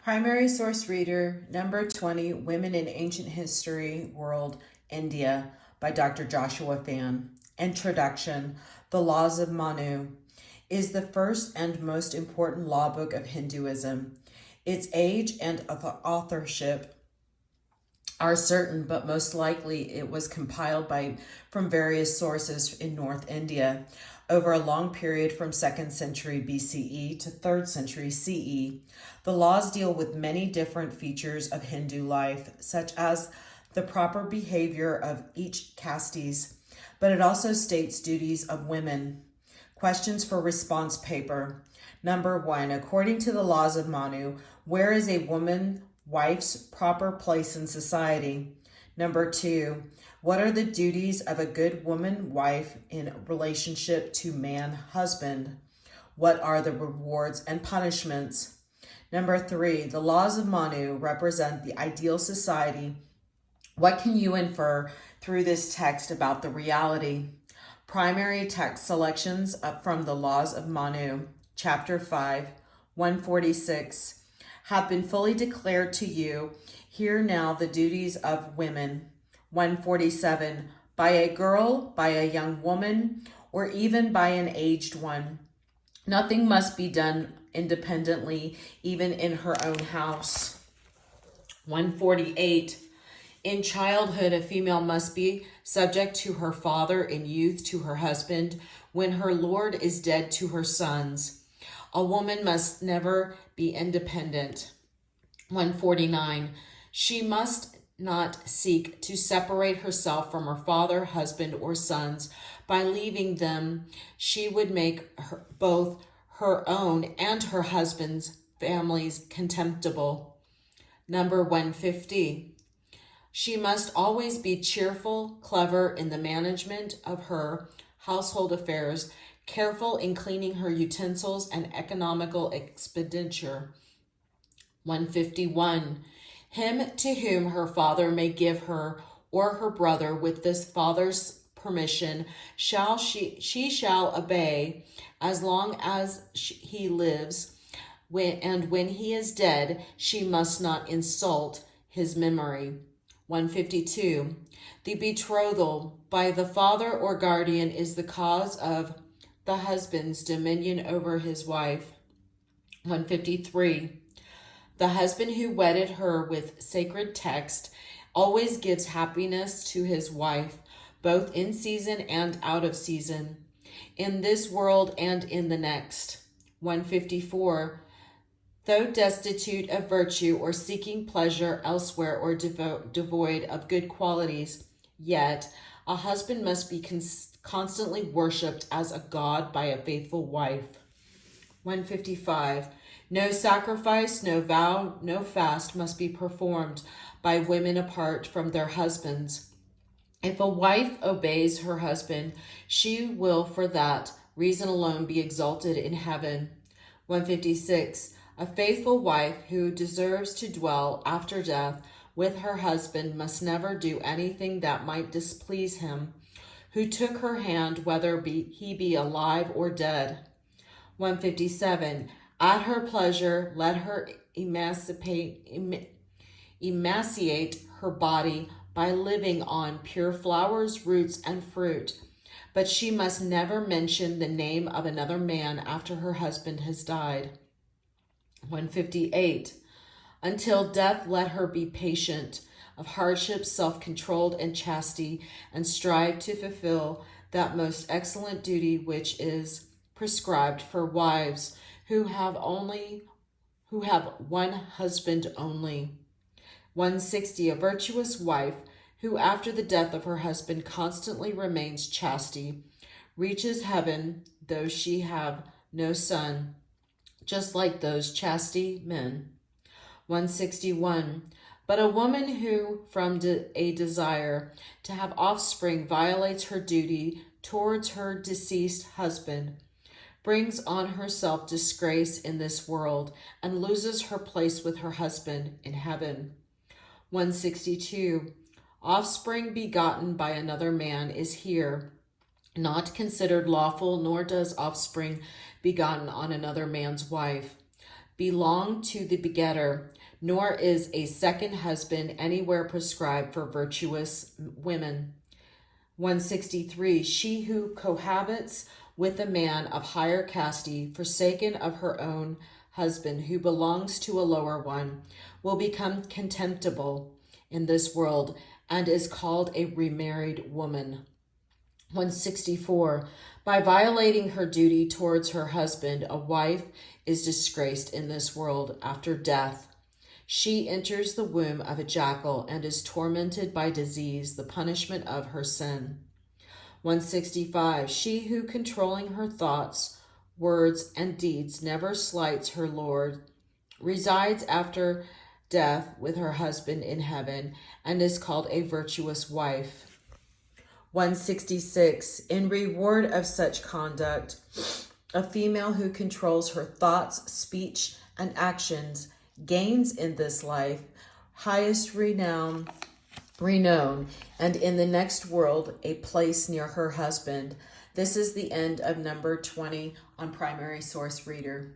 Primary source reader, number 20, Women in Ancient History World, India, by Dr. Joshua Fan. Introduction. The Laws of Manu is the first and most important law book of Hinduism. Its age and authorship are certain, but most likely it was compiled from various sources in North India over a long period from 2nd century BCE to 3rd century CE. The laws deal with many different features of Hindu life, such as the proper behavior of each castes, but it also states duties of women. Questions for response paper. Number 1, according to the laws of Manu, where is a woman wife's proper place in society? Number 2, what are the duties of a good woman wife in relationship to man husband? What are the rewards and punishments? Number 3, the laws of Manu represent the ideal society. What can you infer through this text about the reality? Primary text selections from the Laws of Manu, Chapter 5, 146, have been fully declared to you. Hear now the duties of women. 147, by a girl, by a young woman, or even by an aged one. Nothing must be done independently, even in her own house. 148, in childhood, a female must be subject to her father, in youth to her husband, when her lord is dead to her sons. A woman must never be independent. 149, she must not seek to separate herself from her father, husband, or sons. By leaving them, she would make both her own and her husband's families contemptible. Number 150, she must always be cheerful, clever in the management of her household affairs, careful in cleaning her utensils, and economical expenditure. 151, him to whom her father may give her or her brother with this father's permission she shall obey as long as he lives, when he is dead she must not insult his memory. 152, the betrothal by the father or guardian is the cause of the husband's dominion over his wife. 153, the husband who wedded her with sacred text always gives happiness to his wife, both in season and out of season, in this world and in the next. 154, though destitute of virtue or seeking pleasure elsewhere or devoid of good qualities, yet a husband must be constantly worshipped as a god by a faithful wife. 155, no sacrifice, no vow, no fast must be performed by women apart from their husbands. If a wife obeys her husband, she will for that reason alone be exalted in heaven. 156, a faithful wife who deserves to dwell after death with her husband must never do anything that might displease him, who took her hand, whether he be alive or dead. 157, at her pleasure, let her emaciate her body by living on pure flowers, roots, and fruit, but she must never mention the name of another man after her husband has died. 158, until death let her be patient, of hardship, self-controlled, and chastity, and strive to fulfill that most excellent duty which is prescribed for wives who have one husband only. 160, a virtuous wife who after the death of her husband constantly remains chastity, reaches heaven though she have no son, just like those chastity men. 161, but a woman who from a desire to have offspring violates her duty towards her deceased husband, brings on herself disgrace in this world, and loses her place with her husband in heaven. 162, offspring begotten by another man is here not considered lawful, nor does offspring begotten on another man's wife. belong to the begetter, nor is a second husband anywhere prescribed for virtuous women. 163. She who cohabits with a man of higher caste, forsaken of her own husband who belongs to a lower one, will become contemptible in this world and is called a remarried woman. 164. By violating her duty towards her husband, a wife is disgraced in this world after death. She enters the womb of a jackal and is tormented by disease, the punishment of her sin. 165. She who, controlling her thoughts, words, and deeds, never slights her Lord, resides after death with her husband in heaven, and is called a virtuous wife. 166. In reward of such conduct, a female who controls her thoughts, speech, and actions gains in this life highest renown, and in the next world a place near her husband. This is the end of number 20 on Primary Source Reader.